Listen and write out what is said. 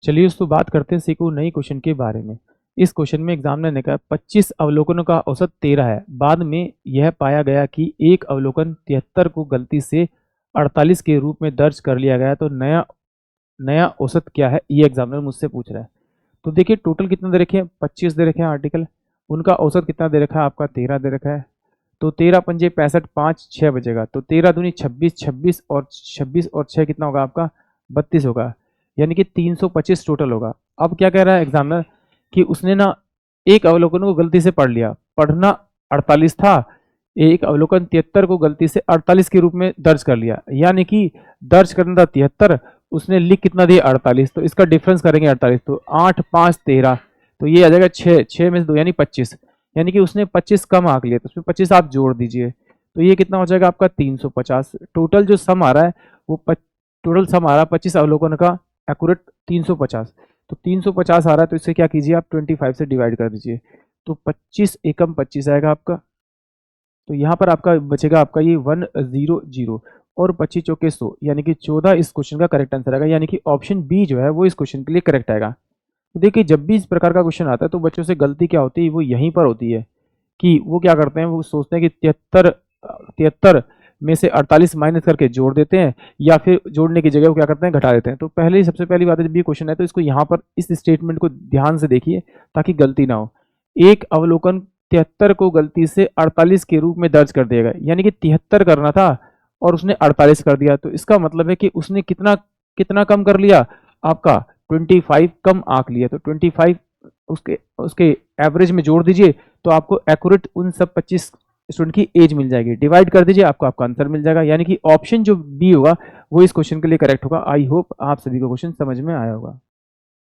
चलिए दोस्तों बात करते हैं सीखो नई क्वेश्चन के बारे में। इस क्वेश्चन में एग्जामिनर ने कहा 25 अवलोकनों का औसत 13 है। बाद में यह पाया गया कि एक अवलोकन 73 को गलती से 48 के रूप में दर्ज कर लिया गया, तो नया नया औसत क्या है, ये एग्जामिनर मुझसे पूछ रहा है। तो देखिए टोटल कितना दे रखे हैं, 25 दे रखे हैं आर्टिकल। उनका औसत कितना दे रखा है, आपका 13 दे रखा है। तो 13 पंजे 65, 5 6 बचेगा, तो 13 दूनी 26, 26 और 6 कितना होगा आपका 32 होगा, यानी कि 325 टोटल होगा। अब क्या कह रहा है एग्जामिनर कि उसने ना एक अवलोकन को गलती से पढ़ लिया, पढ़ना 48 था, एक अवलोकन 73 को गलती से 48 के रूप में दर्ज कर लिया, यानी कि दर्ज करना था 73, उसने लिख कितना दिया 48, तो इसका डिफरेंस करेंगे 48, तो 8 5 13, तो ये आ जाएगा 6 6 में से 2 यानी 25, यानी कि उसने 25 कम आंक लिया, तो उसमें 25 आप जोड़ दीजिए, तो ये कितना हो जाएगा आपका 350। टोटल जो सम आ रहा है वो टोटल सम आ रहा है 25 अवलोकन का एक्यूरेट 350, तो 350 आ रहा है, तो इससे क्या कीजिए आप 25 से डिवाइड कर दीजिए, तो 25 एकम 25 आएगा आपका। तो यहाँ पर आपका बचेगा आपका ये 100 और 25 चौके 100, यानी कि 14 इस क्वेश्चन का करेक्ट आंसर आएगा, यानी कि ऑप्शन बी जो है वो इस क्वेश्चन के लिए करेक्ट आएगा। तो देखिए जब भी इस प्रकार का क्वेश्चन आता है तो बच्चों से गलती क्या होती है, वो यहीं पर होती है कि वो क्या करते हैं, वो सोचते हैं कि 73 में से 48 माइनस करके जोड़ देते हैं, या फिर जोड़ने की जगह वो क्या करते हैं घटा देते हैं। तो पहले ही सबसे पहली बात है, जब भी क्वेश्चन है तो इसको यहाँ पर इस स्टेटमेंट को ध्यान से देखिए ताकि गलती ना हो। एक अवलोकन 73 को गलती से 48 के रूप में दर्ज कर दिया गया, यानी कि 73 करना था और उसने 48 कर दिया, तो इसका मतलब है कि उसने कितना कितना कम कर लिया, आपका 25 कम आंक लिया, तो 25 उसके उसके एवरेज में जोड़ दीजिए, तो आपको एक्यूरेट उन सब 25 स्टूडेंट की एज मिल जाएगी, डिवाइड कर दीजिए, आपको आपका आंसर मिल जाएगा, यानी कि ऑप्शन जो बी होगा वो इस क्वेश्चन के लिए करेक्ट होगा। आई होप आप सभी को क्वेश्चन समझ में आया होगा।